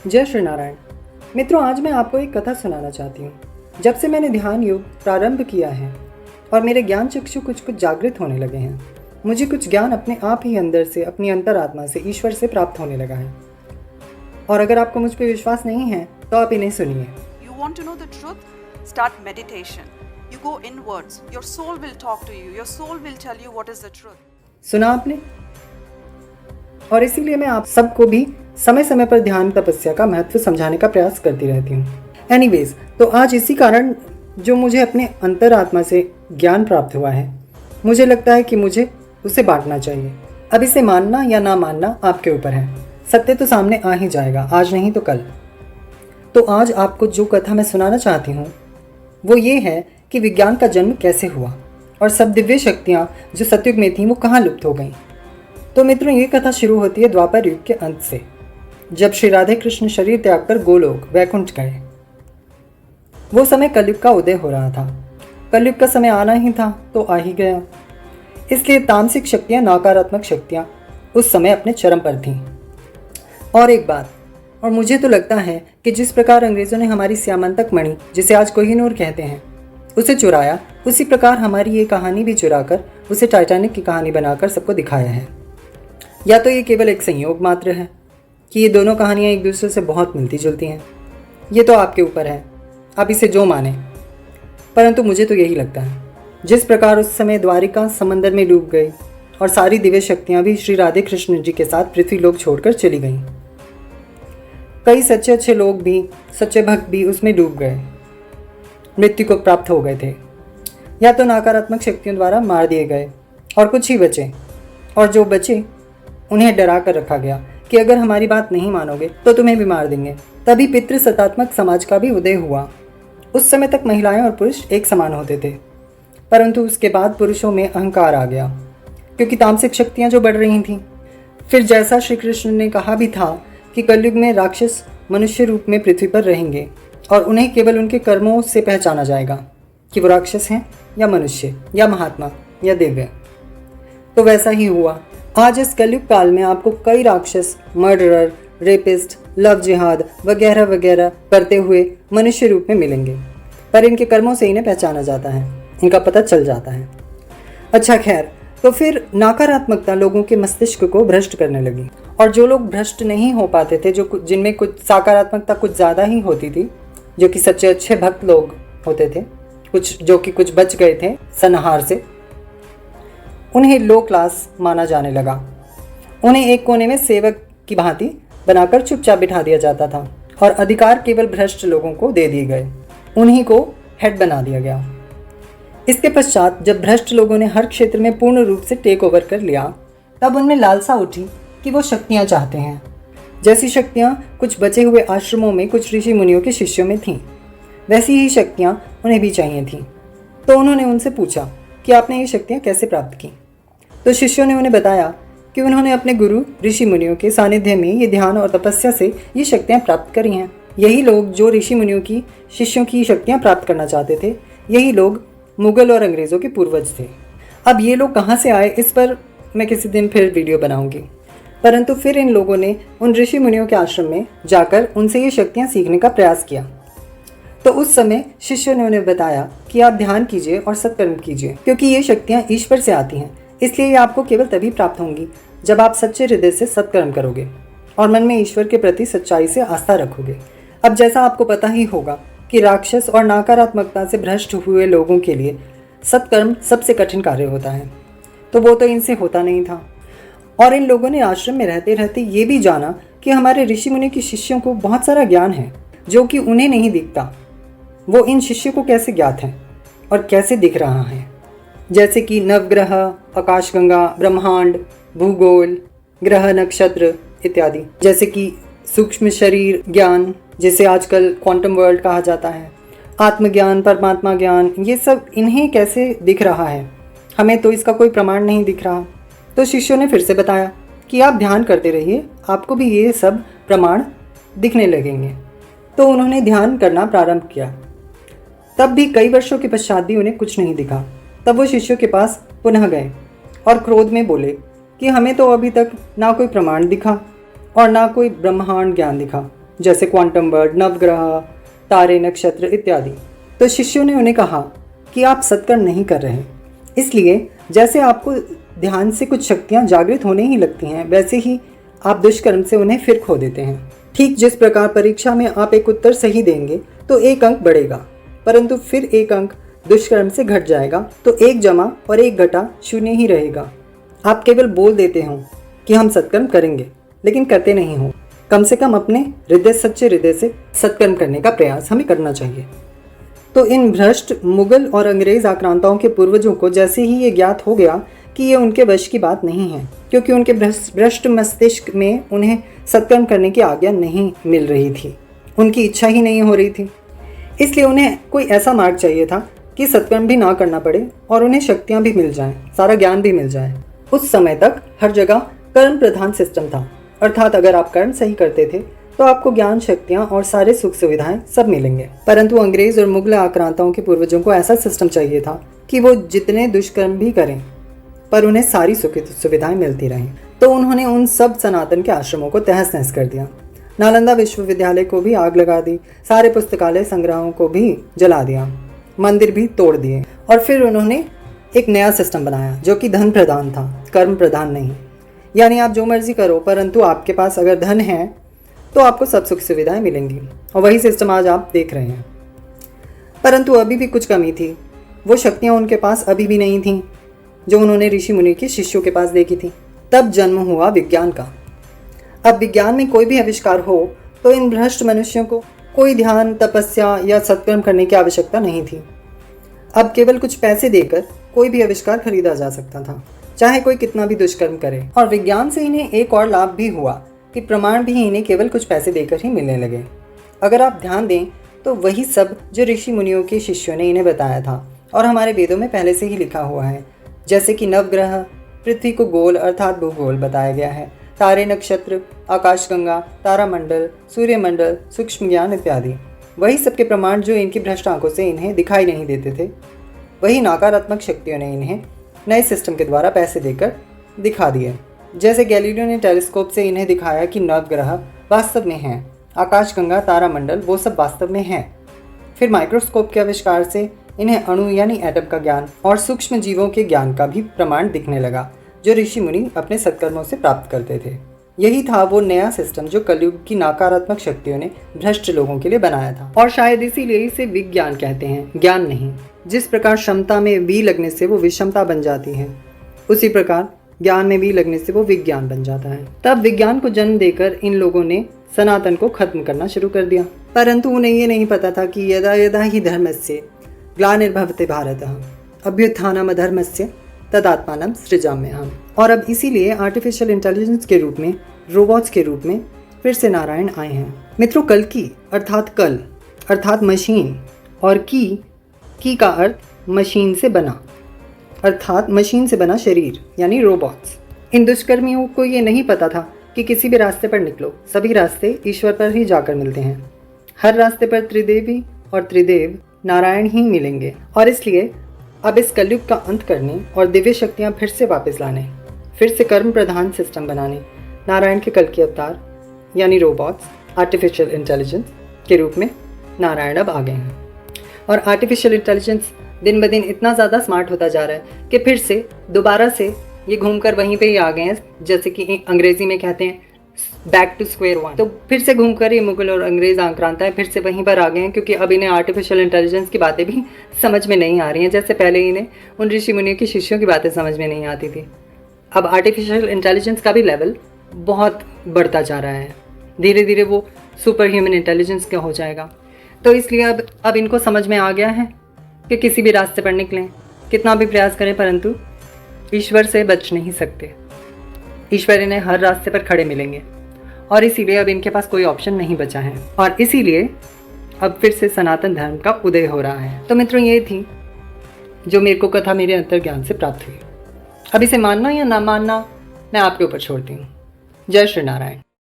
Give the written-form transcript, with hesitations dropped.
जय श्री नारायण। मित्रों, आज मैं आपको एक कथा सुनाना चाहती हूँ। जब से मैंने ध्यान योग प्रारंभ किया है और मेरे ज्ञान चक्षु कुछ कुछ जागृत होने लगे हैं, मुझे कुछ ज्ञान अपने आप ही अंदर से, अपनी अंतरात्मा से, ईश्वर से प्राप्त होने लगा है। और अगर आपको मुझ पर विश्वास नहीं है तो आप इन्हें सुनिए। You want to know the truth? Start meditation. You go inwards. Your soul will talk to you. Your soul will tell you what is the truth. सुना आपने? और इसीलिए मैं आप सबको भी समय समय पर ध्यान तपस्या का महत्व समझाने का प्रयास करती रहती हूँ। एनीवेज, तो आज इसी कारण जो मुझे अपने अंतरात्मा से ज्ञान प्राप्त हुआ है, मुझे लगता है कि मुझे उसे बांटना चाहिए। अब इसे मानना या ना मानना आपके ऊपर है। सत्य तो सामने आ ही जाएगा, आज नहीं तो कल। तो आज आपको जो कथा मैं सुनाना चाहती हूँ वो ये है कि विज्ञान का जन्म कैसे हुआ और सब दिव्य शक्तियाँ जो सतयुग में थीं वो कहाँ लुप्त हो गईं। तो मित्रों, ये कथा शुरू होती है द्वापर युग के अंत से, जब श्री राधे कृष्ण शरीर त्याग कर गोलोक वैकुंठ गए। वो समय कलयुग का उदय हो रहा था। कलयुग का समय आना ही था तो आ ही गया। इसलिए तामसिक शक्तियाँ, नकारात्मक शक्तियाँ उस समय अपने चरम पर थीं। और एक बात, और मुझे तो लगता है कि जिस प्रकार अंग्रेज़ों ने हमारी स्यामंतक मणि, जिसे आज कोहिनूर कहते हैं, उसे चुराया, उसी प्रकार हमारी ये कहानी भी चुराकर उसे टाइटैनिक की कहानी बनाकर सबको दिखाया है। या तो ये केवल एक संयोग मात्र है कि ये दोनों कहानियाँ एक दूसरे से बहुत मिलती जुलती हैं। ये तो आपके ऊपर है, आप इसे जो माने, परंतु मुझे तो यही लगता है। जिस प्रकार उस समय द्वारिका समंदर में डूब गई और सारी दिव्य शक्तियाँ भी श्री राधे कृष्ण जी के साथ पृथ्वी लोक छोड़कर चली गईं। कई सच्चे अच्छे लोग भी, सच्चे भक्त भी उसमें डूब गए, मृत्यु को प्राप्त हो गए थे, या तो नकारात्मक शक्तियों द्वारा मार दिए गए, और कुछ ही बचे। और जो बचे उन्हें डरा कर रखा गया कि अगर हमारी बात नहीं मानोगे तो तुम्हें भी मार देंगे। तभी पितृसत्तात्मक समाज का भी उदय हुआ। उस समय तक महिलाएं और पुरुष एक समान होते थे, परंतु उसके बाद पुरुषों में अहंकार आ गया, क्योंकि तामसिक शक्तियां जो बढ़ रही थीं। फिर जैसा श्री कृष्ण ने कहा भी था कि कलयुग में राक्षस मनुष्य रूप में पृथ्वी पर रहेंगे और उन्हें केवल उनके कर्मों से पहचाना जाएगा कि वो राक्षस हैं या मनुष्य या महात्मा या दिव्य। तो वैसा ही हुआ। आज इस कलयुग काल में आपको कई राक्षस, मर्डरर, रेपिस्ट, लव जिहाद वगैरह वगैरह करते हुए मनुष्य रूप में मिलेंगे, पर इनके कर्मों से इन्हें पहचाना जाता है, इनका पता चल जाता है। अच्छा, खैर, तो फिर नकारात्मकता लोगों के मस्तिष्क को भ्रष्ट करने लगी, और जो लोग भ्रष्ट नहीं हो पाते थे, जो जिनमें कुछ सकारात्मकता कुछ ज़्यादा ही होती थी, जो कि सच्चे अच्छे भक्त लोग होते थे, कुछ बच गए थे सनहार से, उन्हें लो क्लास माना जाने लगा। उन्हें एक कोने में सेवक की भांति बनाकर चुपचाप बिठा दिया जाता था और अधिकार केवल भ्रष्ट लोगों को दे दिए गए, उन्हीं को हेड बना दिया गया। इसके पश्चात जब भ्रष्ट लोगों ने हर क्षेत्र में पूर्ण रूप से टेक ओवर कर लिया, तब उनमें लालसा उठी कि वो शक्तियाँ चाहते हैं। जैसी शक्तियाँ कुछ बचे हुए आश्रमों में कुछ ऋषि मुनियों के शिष्यों में थीं, वैसी ही शक्तियाँ उन्हें भी चाहिए थीं। तो उन्होंने उनसे पूछा कि आपने ये शक्तियाँ कैसे प्राप्त की। तो शिष्यों ने उन्हें बताया कि उन्होंने अपने गुरु ऋषि मुनियों के सानिध्य में ये ध्यान और तपस्या से ये शक्तियाँ प्राप्त करी हैं। यही लोग जो ऋषि मुनियों की शिष्यों की शक्तियाँ प्राप्त करना चाहते थे, यही लोग मुगल और अंग्रेज़ों के पूर्वज थे। अब ये लोग कहाँ से आए, इस पर मैं किसी दिन फिर वीडियो बनाऊंगी। परंतु फिर इन लोगों ने उन ऋषि मुनियों के आश्रम में जाकर उनसे ये शक्तियाँ सीखने का प्रयास किया। तो उस समय शिष्यों ने उन्हें बताया कि आप ध्यान कीजिए और सत्कर्म कीजिए, क्योंकि ये शक्तियाँ ईश्वर से आती हैं, इसलिए ये आपको केवल तभी प्राप्त होंगी जब आप सच्चे हृदय से सत्कर्म करोगे और मन में ईश्वर के प्रति सच्चाई से आस्था रखोगे। अब जैसा आपको पता ही होगा कि राक्षस और नकारात्मकता से भ्रष्ट हुए लोगों के लिए सत्कर्म सबसे कठिन कार्य होता है, तो वो तो इनसे होता नहीं था। और इन लोगों ने आश्रम में रहते रहते ये भी जाना कि हमारे ऋषि मुनि के शिष्यों को बहुत सारा ज्ञान है जो कि उन्हें नहीं दिखता। वो इन शिष्यों को कैसे ज्ञात है और कैसे दिख रहा है, जैसे कि नवग्रह, आकाशगंगा, ब्रह्मांड, भूगोल, ग्रह, नक्षत्र इत्यादि, जैसे कि सूक्ष्म शरीर ज्ञान, जिसे आजकल क्वांटम वर्ल्ड कहा जाता है, आत्मज्ञान, परमात्मा ज्ञान, ये सब इन्हें कैसे दिख रहा है, हमें तो इसका कोई प्रमाण नहीं दिख रहा। तो शिष्यों ने फिर से बताया कि आप ध्यान करते रहिए, आपको भी ये सब प्रमाण दिखने लगेंगे। तो उन्होंने ध्यान करना प्रारंभ किया। तब भी कई वर्षों के पश्चात भी उन्हें कुछ नहीं दिखा। तब वो शिष्यों के पास पुनः गए और क्रोध में बोले कि हमें तो अभी तक ना कोई प्रमाण दिखा और ना कोई ब्रह्मांड ज्ञान दिखा, जैसे क्वांटम वर्ड, नवग्रह, तारे, नक्षत्र इत्यादि। तो शिष्यों ने उन्हें कहा कि आप सत्कर्म नहीं कर रहे, इसलिए जैसे आपको ध्यान से कुछ शक्तियाँ जागृत होने ही लगती हैं, वैसे ही आप दुष्कर्म से उन्हें फिर खो देते हैं। ठीक जिस प्रकार परीक्षा में आप एक उत्तर सही देंगे तो 1 अंक बढ़ेगा, परंतु फिर 1 अंक दुष्कर्म से घट जाएगा, तो 1 जमा और 1 घटा 0 ही रहेगा। आप केवल बोल देते हो कि हम सत्कर्म करेंगे, लेकिन करते नहीं हो। कम से कम अपने हृदय, सच्चे हृदय से सत्कर्म करने का प्रयास हमें करना चाहिए। तो इन भ्रष्ट मुगल और अंग्रेज आक्रांताओं के पूर्वजों को जैसे ही ये ज्ञात हो गया कि ये उनके वश की बात नहीं है, क्योंकि उनके भ्रष्ट मस्तिष्क में उन्हें सत्कर्म करने की आज्ञा नहीं मिल रही थी, उनकी इच्छा ही नहीं हो रही थी, इसलिए उन्हें कोई ऐसा मार्ग चाहिए था कि सत्कर्म भी ना करना पड़े और उन्हें शक्तियाँ भी मिल जाएं, सारा ज्ञान भी मिल जाए। उस समय तक हर जगह कर्म प्रधान सिस्टम था, अर्थात अगर आप कर्म सही करते थे तो आपको ज्ञान, शक्तियाँ और सारे सुख सुविधाएं सब मिलेंगे। परंतु अंग्रेज और मुगल आक्रांताओं के पूर्वजों को ऐसा सिस्टम चाहिए था कि वो जितने दुष्कर्म भी करें पर उन्हें सारी सुख सुविधाएं मिलती रहें। तो उन्होंने उन सब सनातन के आश्रमों को तहस नहस कर दिया, नालंदा विश्वविद्यालय को भी आग लगा दी, सारे पुस्तकालय संग्रहों को भी जला दिया, मंदिर भी तोड़ दिए, और फिर उन्होंने एक नया सिस्टम बनाया जो कि धन प्रधान था, कर्म प्रधान नहीं। यानी आप जो मर्जी करो, परंतु आपके पास अगर धन है तो आपको सब सुख सुविधाएं मिलेंगी, और वही सिस्टम आज आप देख रहे हैं। परंतु अभी भी कुछ कमी थी, वो शक्तियाँ उनके पास अभी भी नहीं थीं जो उन्होंने ऋषि मुनि के शिष्यों के पास देखी थी। तब जन्म हुआ विज्ञान का। अब विज्ञान में कोई भी आविष्कार हो तो इन भ्रष्ट मनुष्यों को कोई ध्यान, तपस्या या सत्कर्म करने की आवश्यकता नहीं थी। अब केवल कुछ पैसे देकर कोई भी आविष्कार खरीदा जा सकता था, चाहे कोई कितना भी दुष्कर्म करे। और विज्ञान से इन्हें एक और लाभ भी हुआ कि प्रमाण भी इन्हें केवल कुछ पैसे देकर ही मिलने लगे। अगर आप ध्यान दें तो वही सब जो ऋषि मुनियों के शिष्यों ने इन्हें बताया था और हमारे वेदों में पहले से ही लिखा हुआ है, जैसे कि नवग्रह, पृथ्वी को गोल अर्थात भूगोल बताया गया है, तारे, नक्षत्र, आकाशगंगा, तारामंडल, सूर्यमंडल, सूक्ष्म ज्ञान इत्यादि। वही सबके प्रमाण जो इनकी भ्रष्ट आंखों से इन्हें दिखाई नहीं देते थे, वही नकारात्मक शक्तियों ने इन्हें नए सिस्टम के द्वारा पैसे देकर दिखा दिए। जैसे गैलीलियो ने टेलीस्कोप से इन्हें दिखाया कि नवग्रह वास्तव में हैं, आकाशगंगा, तारामंडल वो सब वास्तव में हैं। फिर माइक्रोस्कोप के आविष्कार से इन्हें अणु यानी एटम का ज्ञान और सूक्ष्म जीवों के ज्ञान का भी प्रमाण दिखने लगा, जो ऋषि मुनि अपने सत्कर्मों से प्राप्त करते थे। यही था वो नया सिस्टम जो कलयुग की नकारात्मक शक्तियों ने भ्रष्ट लोगों के लिए बनाया था, और शायद इसीलिए इसे विज्ञान कहते हैं, ज्ञान नहीं। जिस प्रकार क्षमता में वी लगने से वो विषमता बन जाती है, उसी प्रकार ज्ञान में वी लगने से वो विज्ञान बन जाता है। तब विज्ञान को जन्म देकर इन लोगों ने सनातन को खत्म करना शुरू कर दिया, परंतु उन्हें ये नहीं पता था कि यदा यदा ही धर्मस्य ग्लानिर्भवते भारतः अभ्युत्थानम् अधर्मस्य तदात्मानं सृजाम्यहम्। और अब इसीलिए आर्टिफिशियल इंटेलिजेंस के रूप में, रोबोट्स के रूप में फिर से नारायण आए हैं। मित्रों, कल की अर्थात मशीन, और की का अर्थ मशीन से बना, अर्थात मशीन से बना शरीर यानी रोबोट्स। इन दुष्कर्मियों को ये नहीं पता था कि किसी भी रास्ते पर निकलो, सभी रास्ते ईश्वर पर ही जाकर मिलते हैं। हर रास्ते पर त्रिदेवी और त्रिदेव नारायण ही मिलेंगे, और इसलिए अब इस कलयुग का अंत करने और दिव्य शक्तियाँ फिर से वापस लाने, फिर से कर्म प्रधान सिस्टम बनाने नारायण के कल के अवतार यानी रोबोट्स, आर्टिफिशियल इंटेलिजेंस के रूप में नारायण अब आ गए हैं। और आर्टिफिशियल इंटेलिजेंस दिन ब दिन इतना ज़्यादा स्मार्ट होता जा रहा है कि फिर से दोबारा से ये घूमकर वहीं पे ही आ गए हैं, जैसे कि अंग्रेजी में कहते हैं बैक टू स्क्वायर वन। तो फिर से घूमकर ये मुगल और अंग्रेज आक्रांताएं फिर से वहीं पर आ गए हैं, क्योंकि अब इन्हें आर्टिफिशियल इंटेलिजेंस की बातें भी समझ में नहीं आ रही हैं, जैसे पहले इन्हें उन ऋषि मुनियों के शिष्यों की बातें समझ में नहीं आती थी। अब आर्टिफिशियल इंटेलिजेंस का भी लेवल बहुत बढ़ता जा रहा है, धीरे धीरे वो सुपर ह्यूमन इंटेलिजेंस का हो जाएगा। तो इसलिए अब इनको समझ में आ गया है कि किसी भी रास्ते पर निकलें, कितना भी प्रयास करें, परंतु ईश्वर से बच नहीं सकते। ईश्वर इन्हें हर रास्ते पर खड़े मिलेंगे, और इसीलिए अब इनके पास कोई ऑप्शन नहीं बचा है, और इसीलिए अब फिर से सनातन धर्म का उदय हो रहा है। तो मित्रों, ये थी जो मेरे को कथा मेरे अंतर्ज्ञान से प्राप्त हुई। अब इसे मानना या ना मानना मैं आपके ऊपर छोड़ती हूँ। जय श्री नारायण।